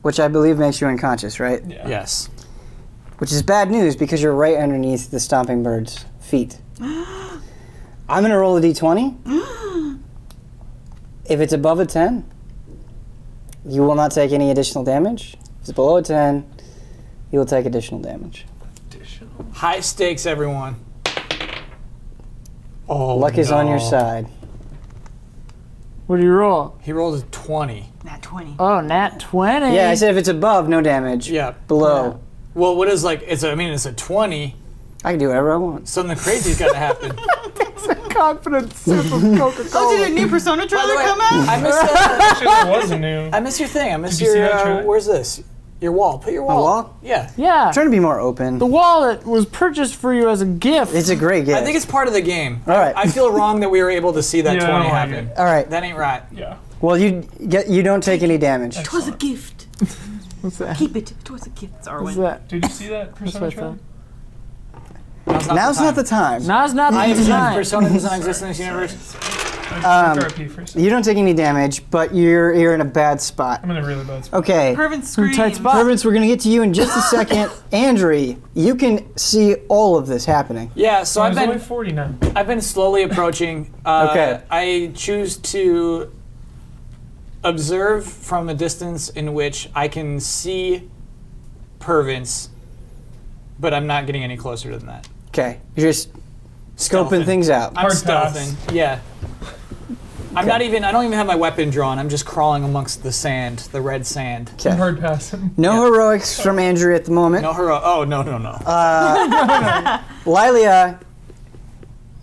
which I believe makes you unconscious, right? Yeah. Yes. Which is bad news because you're right underneath the stomping bird's feet. I'm going to roll a d20. If it's above a 10, you will not take any additional damage. If it's below a 10, you will take additional damage. High stakes, everyone. Oh, Luck is on your side. What do you roll? He rolled a 20. Nat 20. Oh, nat 20. Yeah, I said if it's above, no damage. Yeah. Below, Well, what is like? It's a 20. I can do whatever I want. Something crazy's got to happen. Confident sip of Coca-Cola. Oh, did a new Persona trailer come out? I missed Actually, that was new. I missed your thing. I missed Did you see that your. trailer? Where's this? Your wall. Put your wall. My wall? Yeah. Yeah. I'm trying to be more open. The wallet was purchased for you as a gift. It's a great gift. I think it's part of the game. All right. I feel wrong that we were able to see that Yeah, I 20 don't like happen. it. All right. That ain't right. Yeah. Well, you don't take any damage. It was a gift. What's that? Keep it. It was a gift. It's What's Arwen. that? Did you see that Persona What's that trailer? Now's not the time. Now's not I the assume time. Persona does not exist in this universe. RP for a second. You don't take any damage, but you're in a bad spot. I'm in a really bad spot. Okay. Pervin screams. Tight spot. Pervins, we're going to get to you in just a second. Andrew, you can see all of this happening. Yeah. So There's only 40 now. I've been slowly approaching. Okay. I choose to observe from a distance in which I can see Pervins, but I'm not getting any closer than that. Okay. You're just scoping Stealthing. things out. I'm Hard pass. stealthing. Yeah. I'm not even. I don't even have my weapon drawn. I'm just crawling amongst the sand, the red sand. Okay. Hard pass him. No heroics from Andrew at the moment. No hero. Oh no. Lilia,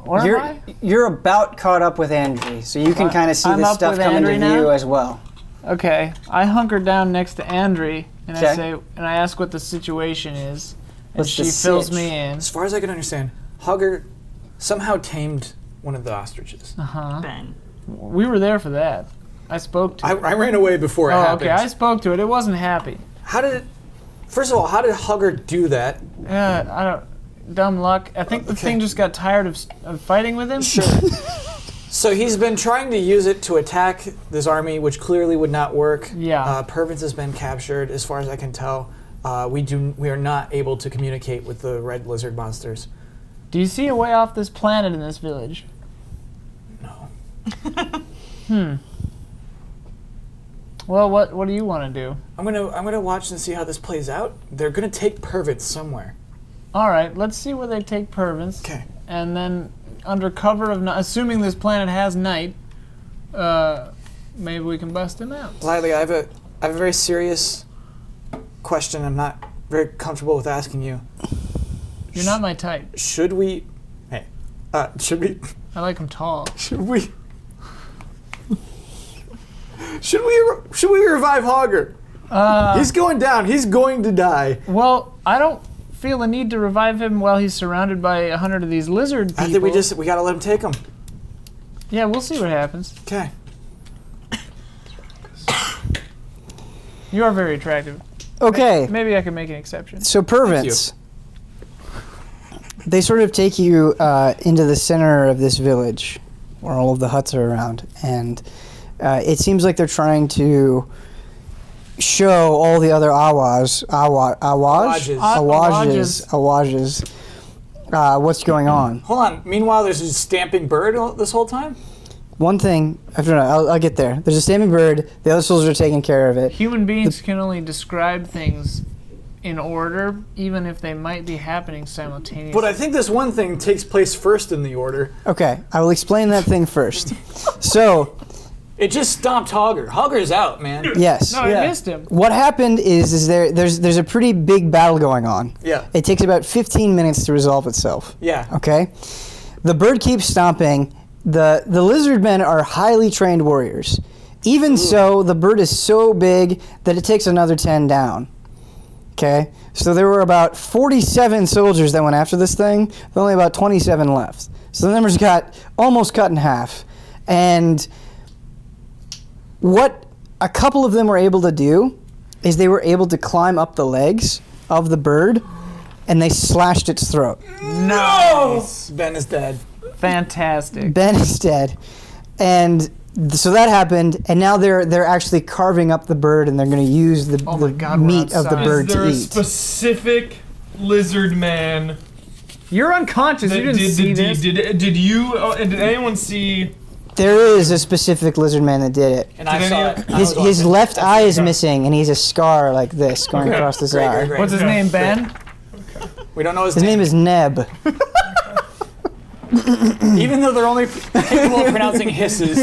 Or am I? you're about caught up with Andrew, so you can kind of see I'm this up stuff with coming to Andrew view now? as well. Okay. I hunker down next to Andre and Okay. I say, and I ask what the situation is, and What's she the fills sitch? me in. As far as I can understand, Hugger somehow tamed one of the ostriches. Ben. We were there for that. I spoke to it. I ran away before it Oh, happened. okay. I spoke to it. It wasn't happy. How did it? First of all, how did Hugger do that? I don't. Dumb luck. I think the Okay. thing just got tired of fighting with him. Sure. So he's been trying to use it to attack this army, which clearly would not work. Yeah. Pervins has been captured, as far as I can tell. We are not able to communicate with the red lizard monsters. Do you see a way off this planet in this village? No. Well, what do you want to do? I'm gonna watch and see how this plays out. They're gonna take Pervins somewhere. All right, let's see where they take Pervins. Okay. And then, under cover of night, assuming this planet has night, maybe we can bust him out. Lily, I have a very serious question. I'm not very comfortable with asking you. You're not my type. Should we? Hey. Should we? I like him tall. Should we? Should we revive Hogger? He's going down. He's going to die. Well, I don't feel the need to revive him while he's surrounded by 100 of these lizard people. I think we gotta let him take him. Yeah, we'll see what happens. Okay. You are very attractive. Okay. Maybe I can make an exception. So Pervins, they sort of take you into the center of this village where all of the huts are around, and it seems like they're trying to show all the other Awages what's going on. Hold on. Meanwhile, there's a stamping bird this whole time? One thing, I'll get there. There's a stamping bird. The other soldiers are taking care of it. Human beings can only describe things in order, even if they might be happening simultaneously. But I think this one thing takes place first in the order. Okay, I will explain that thing first. So, It just stomped Hogger. Hogger's out, man. yes. No, I missed him. What happened is there's a pretty big battle going on. Yeah. It takes about 15 minutes to resolve itself. Yeah. Okay? The bird keeps stomping. The lizard men are highly trained warriors. Even so, the bird is so big that it takes another 10 down. Okay? So there were about 47 soldiers that went after this thing. There were only about 27 left. So the numbers got almost cut in half. And what a couple of them were able to do is they were able to climb up the legs of the bird, and they slashed its throat. No! Ben is dead. Fantastic. Ben is dead. And So that happened, and now they're actually carving up the bird, and they're going to use the, Oh my the God, we're meat of the outside. bird Is there to a eat. specific lizard man? You're unconscious. You didn't see this. Did you? Did anyone see? There is a specific lizard man that did it. And I Did saw any- it. I His was his watching. left eye is okay. missing, and he's a scar like this going Okay. across his Great, eye. great, great. What's his Okay. name, Ben? We don't know his, His name is Neb. Even though they're only capable of pronouncing hisses.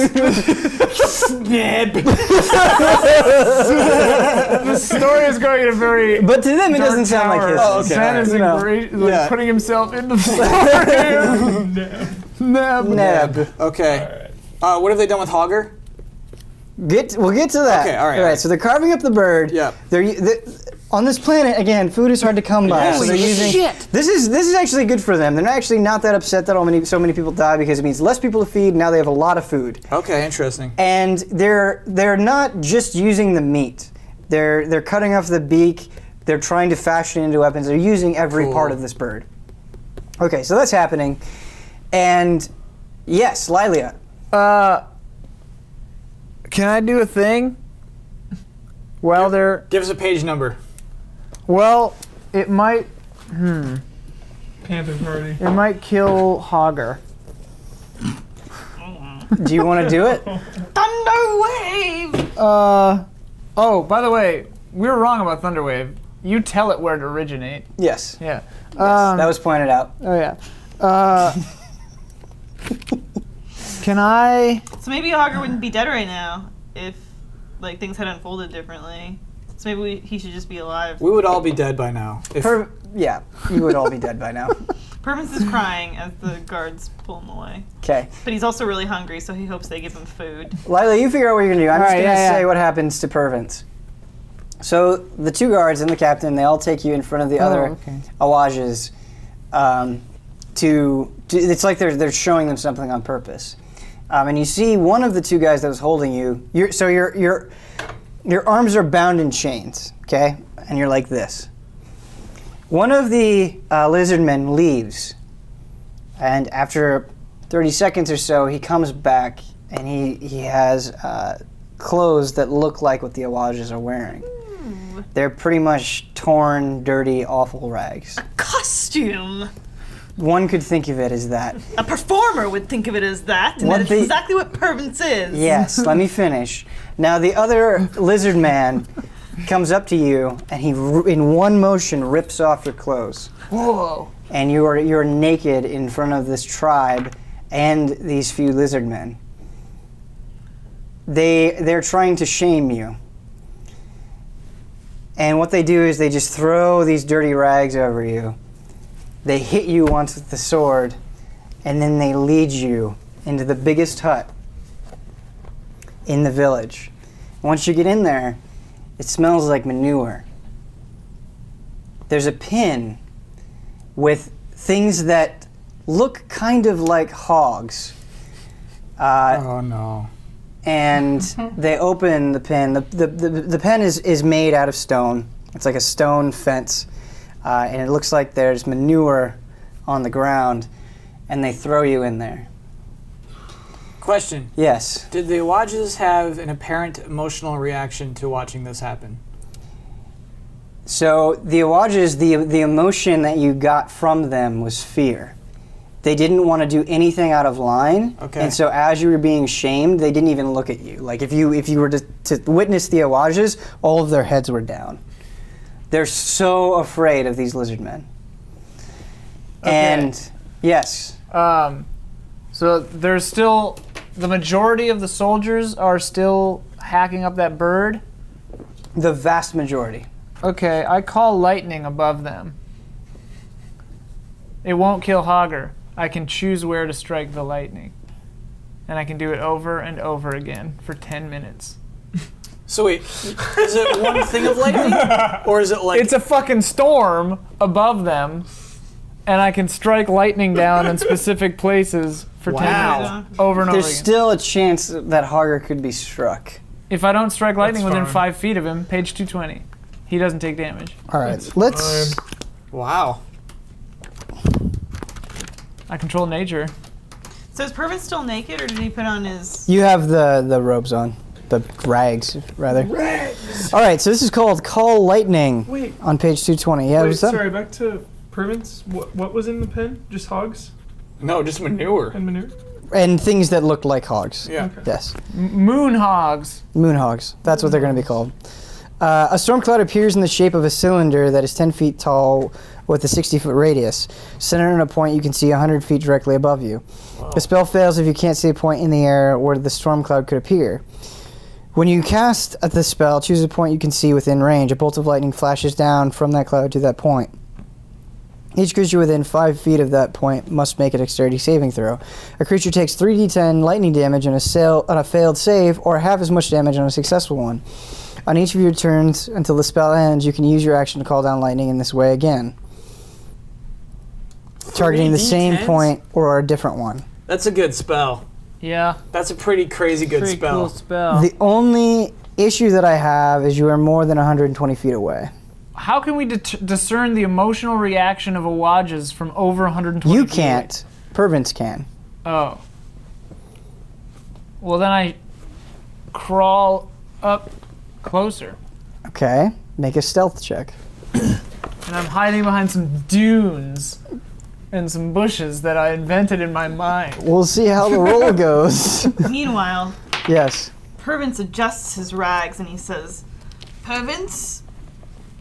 Neb. The story is going in a very. But to them, it dark doesn't sound like tower. his. Oh, okay. Ben is You know, like putting himself into the story. Neb. Neb. Okay. What have they done with Hogger? We'll get to that. Okay, all right, All all right. right. So they're carving up the bird. Yep. They're on this planet again. Food is hard to come by. Yes. So they're Holy using. shit. This is actually good for them. They're actually not that upset that so many people die because it means less people to feed. Now they have a lot of food. Okay, interesting. And they're not just using the meat. They're cutting off the beak. They're trying to fashion it into weapons. They're using every Cool. part of this bird. Okay, so that's happening. And yes, Lilia. Can I do a thing? Well, they're. Give us a page number. Well, it might. Panther Party. It might kill Hogger. Do you want to do it? Thunder wave. Oh, by the way, we were wrong about Thunderwave. You tell it where to originate. Yes. Yeah. That was pointed out. Oh yeah. Can I? So maybe Hogger wouldn't be dead right now if like things had unfolded differently. So maybe he should just be alive. We would all be dead by now. If, Yeah, you would all be dead by now. Purvis is crying as the guards pull him away. Okay. But he's also really hungry, so he hopes they give him food. Lila, you figure out what you're going to do. I'm All just right, going to yeah, say yeah. what happens to Purvins. So the two guards and the captain, they all take you in front of the other okay. Awages it's like they're showing them something on purpose. And you see one of the two guys that was holding you. Your arms are bound in chains, okay? And you're like this. One of the lizard men leaves, and after 30 seconds or so, he comes back, and he has clothes that look like what the Awages are wearing. They're pretty much torn, dirty, awful rags. Costume! One could think of it as that. A performer would think of it as that, and What that's the- exactly what Purvis is. Yes, let me finish. Now the other lizard man comes up to you, and he, in one motion, rips off your clothes. Whoa. And you're naked in front of this tribe and these few lizard men. They're trying to shame you. And what they do is they just throw these dirty rags over you. They hit you once with the sword, and then they lead you into the biggest hut in the village. Once you get in there, it smells like manure. There's a pin with things that look kind of like hogs. oh no. And they open the pen. The pen is made out of stone. It's like a stone fence. And it looks like there's manure on the ground. And they throw you in there. Question. Yes. Did the Awages have an apparent emotional reaction to watching this happen? So the Awages, the emotion that you got from them was fear. They didn't want to do anything out of line. Okay. And so as you were being shamed, they didn't even look at you. Like if you were to witness the Awages, all of their heads were down. They're so afraid of these lizard men. Okay. And yes. So there's still the majority of the soldiers are still hacking up that bird. The vast majority. Okay, I call lightning above them. It won't kill Hogger. I can choose where to strike the lightning. And I can do it over and over again for 10 minutes. So wait, is it one thing of lightning? Or is it like... It's a fucking storm above them, and I can strike lightning down in specific places for 10 Wow. minutes. Over and over There's again. still a chance that Hager could be struck. If I don't strike lightning That's within fine. 5 feet of him, page 220, he doesn't take damage. All right, let's... Wow. I control nature. So is Pervin still naked, or did he put on his... You have the robes on. The rags, rather. Rags. All right, so this is called Call Lightning Wait. on page 220. Yeah, Wait, what's up? sorry, back to Pervins. What was in the pen? Just hogs No, just manure. and manure? And things that look like hogs. Yeah. Okay. Yes. Moon hogs. Moon hogs. That's what they're going to be called. A storm cloud appears in the shape of a cylinder that is 10 feet tall with a 60-foot radius. Centered on a point you can see 100 feet directly above you. The spell fails if you can't see a point in the air where the storm cloud could appear. When you cast the spell, choose a point you can see within range. A bolt of lightning flashes down from that cloud to that point. Each creature within 5 feet of that point must make a dexterity saving throw. A creature takes 3d10 lightning damage on a failed save, or half as much damage on a successful one. On each of your turns until the spell ends, you can use your action to call down lightning in this way again, targeting the same 3d10s? point or a different one. That's a good spell. Yeah. That's a pretty crazy good Pretty spell. cool spell. The only issue that I have is you are more than 120 feet away. How can we discern the emotional reaction of a Wajas from over 120 You feet can't. Pervins can. away? Oh. Well, then I crawl up closer. Okay. Make a stealth check. And I'm hiding behind some dunes and some bushes that I invented in my mind. We'll see how the roll goes. Meanwhile, Yes. Pervins adjusts his rags and he says, Pervins,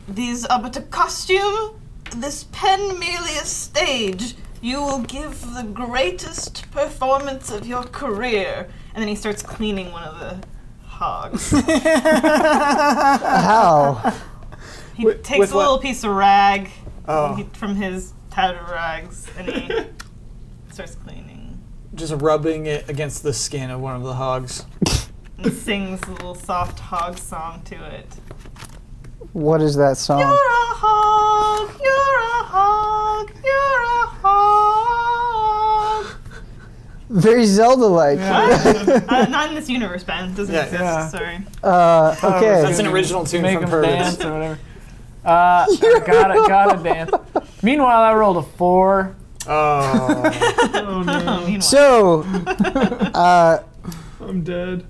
these are but a costume. This pen merely a stage. You will give the greatest performance of your career. And then he starts cleaning one of the hogs. How? He With takes a what? little piece of rag Oh. from his tattered rags and he starts cleaning. Just rubbing it against the skin of one of the hogs. And sings a little soft hog song to it. What is that You're song? a hog, you're a hog, you're a hog. Very Zelda-like. Not in this universe, Ben. Doesn't Yeah, exist. yeah. Sorry. Okay. That's an original tune Make from them dance Pervins. or whatever. Gotta dance. Meanwhile, I rolled a 4. Oh. Oh no, Meanwhile. So, I'm dead.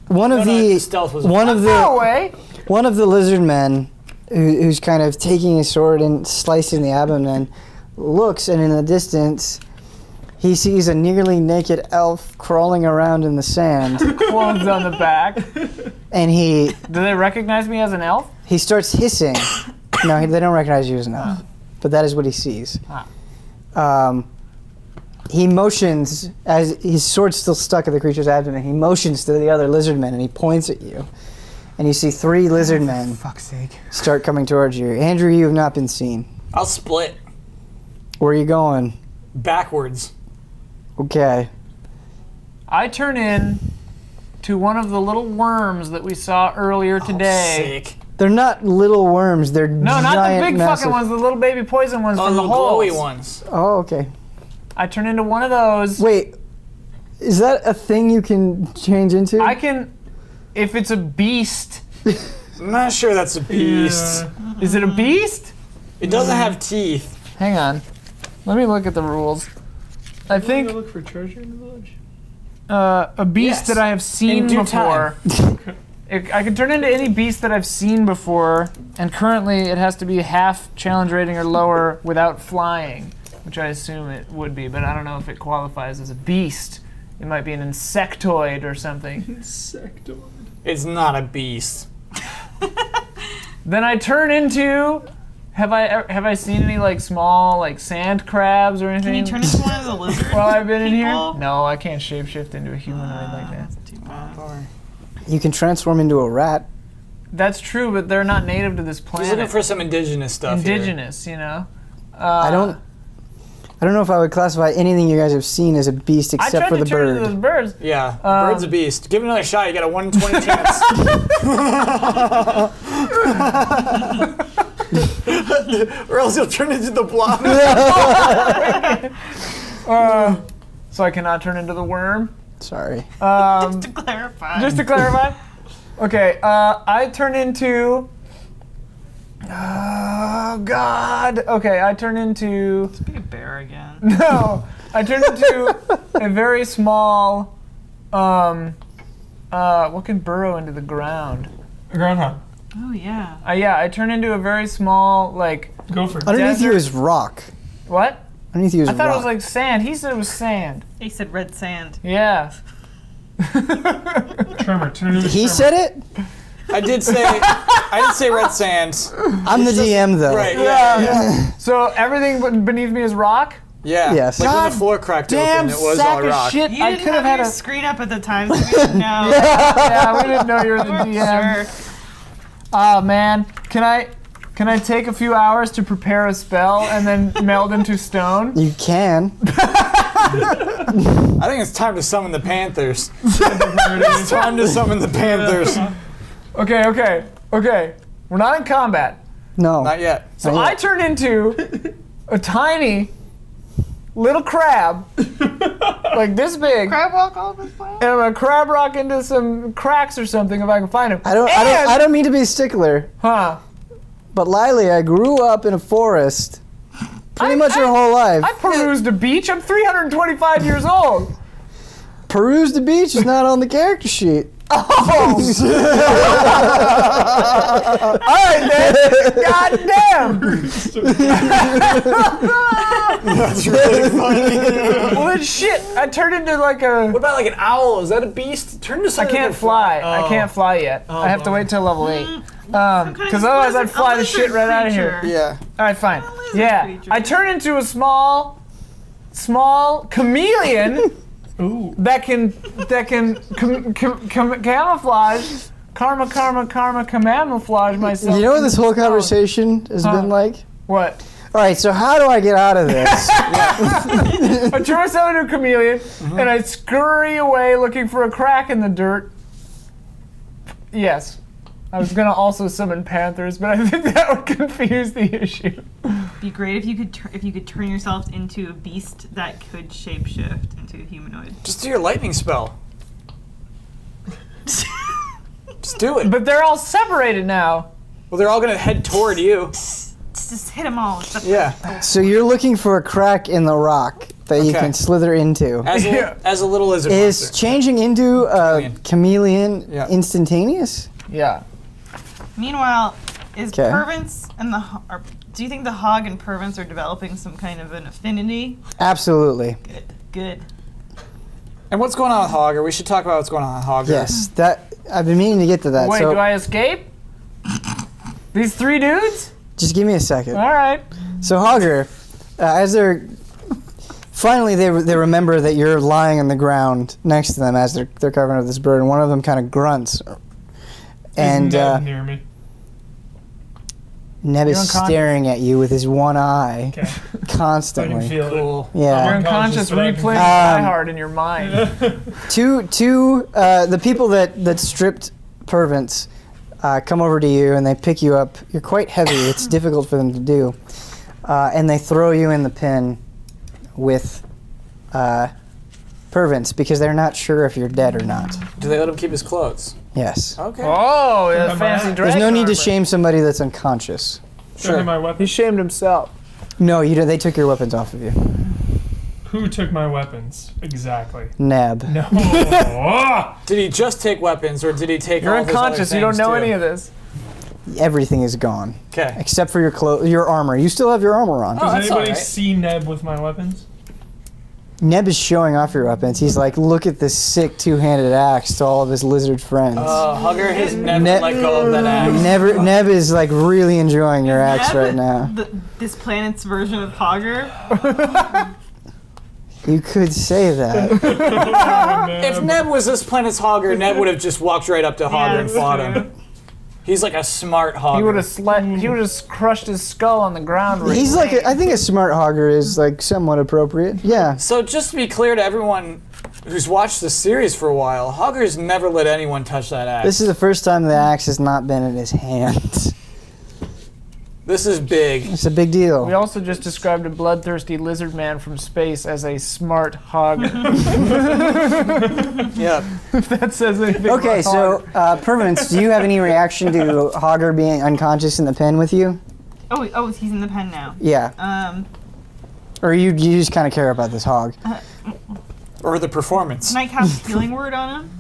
one of the stealth was one of No the way. one of the lizard men who's kind of taking his sword and slicing the abdomen looks, and in the distance he sees a nearly naked elf crawling around in the sand, Clones on the back. and he Do they recognize me as an elf? starts hissing. No, they don't recognize you as an elf, but that is what he sees. He motions, as his sword's still stuck at the creature's abdomen, he motions to the other lizard men and he points at you. And you see 3 lizard men Fuck's sake. start coming towards you. Andrew, you have not been seen. I'll split Where are you going? backwards. Okay. I turn in to one of the little worms that we saw earlier today. Sick. They're not little worms, they're No, not the giant, big massive... fucking ones, the little baby poison ones Oh, from the the holes. glowy ones. Oh, okay. I turn into one of those. Wait, is that a thing you can change into? I can, if it's a beast. I'm not sure that's a beast. Yeah. Is it a beast? It doesn't have teeth. Hang on. Let me look at the rules. I Go think look for treasure in the village. a beast Yes. that I have seen In due before. I can turn into any beast that I've seen before, and currently it has to be half challenge rating or lower without flying, which I assume it would be, but I don't know if it qualifies as a beast. It might be an insectoid or something. Insectoid. It's not a beast. Then I turn into. Have I seen any like small like sand crabs or anything? Can you turn into one of the lizards? while I've been in here? people? No, I can't shapeshift into a humanoid like that. Too bad. You can transform into a rat. That's true, but they're not native to this He's planet. looking for some indigenous stuff here. Indigenous, you know. I don't know if I would classify anything you guys have seen as a beast I except tried for to the turn into those bird. birds. Yeah, bird's a beast. Give it another shot. You got a 1 in 20 chance. Or else you'll turn into the blob. So I cannot turn into the worm. Sorry. To clarify. Just to clarify. Okay, I turn into. Oh God. Okay, I turn into. be a bear again. No. I turn into a very small, what can burrow into the ground? A groundhog. Oh yeah. Yeah, I turn into a very small, like, Gopher. Underneath you Desert. is rock. what? Underneath you is I thought rock. it was like sand. He said it was sand. He said red sand. Yeah. Tremor. Turn into a He tremor. said it? I did say red sand. I'm the DM though. Right. Yeah. So everything beneath me is rock? Yeah. Yes. Like when God the floor cracked Damn open, it was sack all of rock. shit. You I didn't could have have had your a... screen up at the time, so we didn't know. Yeah, we didn't know you were the DM. Sure. Oh, man. Can I take a few hours to prepare a spell and then meld into stone? You can. I think it's time to summon the Panthers. It's time to summon the Panthers. Okay. We're not in combat. No. Not yet. So Not I yet. turn into a tiny little crab, like this big, Crab walk all this way? and I'm gonna crab rock into some cracks or something if I can find him. I don't mean to be a stickler, Huh. but Lily, I grew up in a forest pretty much your whole life. I perused a beach. I'm 325 years old. Peruse the beach is not on the character sheet. All right, then. God damn. That's really funny. Well, then shit. I turned into like a... What about like an owl? Is that a beast? Turn into I something. can't fly. I can't fly yet. I have to wait till level 8. Some kind of Because otherwise I'd fly the lizard shit right out of here. creature. Yeah. All right, fine. lizard Yeah, creature. I turn into a small chameleon Ooh. that can camouflage, camouflage myself. You know what this whole conversation has been like? What? All right, so how do I get out of this? I turn myself into a chameleon and I scurry away looking for a crack in the dirt. Yes. I was gonna also summon panthers, but I think that would confuse the issue. Be great if you could turn yourself into a beast that could shapeshift into a humanoid. Just do your lightning spell. Just do it. But they're all separated now. Well, they're all gonna head toward you. Just hit them all. With the Yeah. So you're looking for a crack in the rock that you Okay. can slither into. As a little lizard Is monster. changing into a chameleon Yeah. instantaneous? Yeah. Meanwhile, is 'Kay. Pervance and do you think the hog and Pervance are developing some kind of an affinity? Absolutely. Good. And what's going on with Hogger? We should talk about what's going on with Hogger. Yes, that I've been meaning to get to that. Wait, so do I escape? These 3 dudes? just give me a second. All right. So Hogger, as they're finally they remember that you're lying on the ground next to them as they're covering up this bird, and one of them kind of grunts, and Is Ned near me. Neb is You're unconscious. staring at you with his one eye Okay. I can constantly. feel Cool. You're Yeah. unconscious, but I can replaying feel Die Hard in your mind. The people that stripped Pervance come over to you and they pick you up. You're quite heavy. It's difficult for them to do, and they throw you in the pen with Pervance because they're not sure if you're dead or not. Do they let him keep his clothes? Yes. Okay. Oh, yeah, Am I- fancy There's dragon There's no need to armor. shame somebody that's unconscious. Show me my He weapon. shamed himself. No, you don't. They took your weapons off of you. Who took my weapons? Exactly. Neb. No. Ah! Did he just take weapons, or did he take You're all of his other unconscious. You don't things, know too? any of this. Everything is gone Okay. except for your armor. You still have your armor on. Oh, Does that's anybody alright. see Neb with my weapons? Neb is showing off your weapons. He's like, look at this sick two-handed axe to all of his lizard friends. Hugger has never Ne- let go of that axe. Neb is like really enjoying your axe Neb, right now. This planet's version of Hogger. You could say that. If Neb was this planet's Hogger, Neb would have just walked right up to Hogger and that's fought true. him. He's like a smart Hogger. He would have He would have crushed his skull on the ground. Right He's like, I think a smart hogger is like somewhat appropriate. Yeah. So just to be clear to everyone who's watched this series for a while, Hogger's never let anyone touch that axe. This is the first time the axe has not been in his hand. This is big. It's a big deal. We also just described a bloodthirsty lizard man from space as a smart hog. Yeah. If that says anything. Okay, about so Permanence, do you have any reaction to Hogger being unconscious in the pen with you? Oh, he's in the pen now. Yeah. Or you just kind of care about this hog? Or the performance. Can I cast Healing Word on him?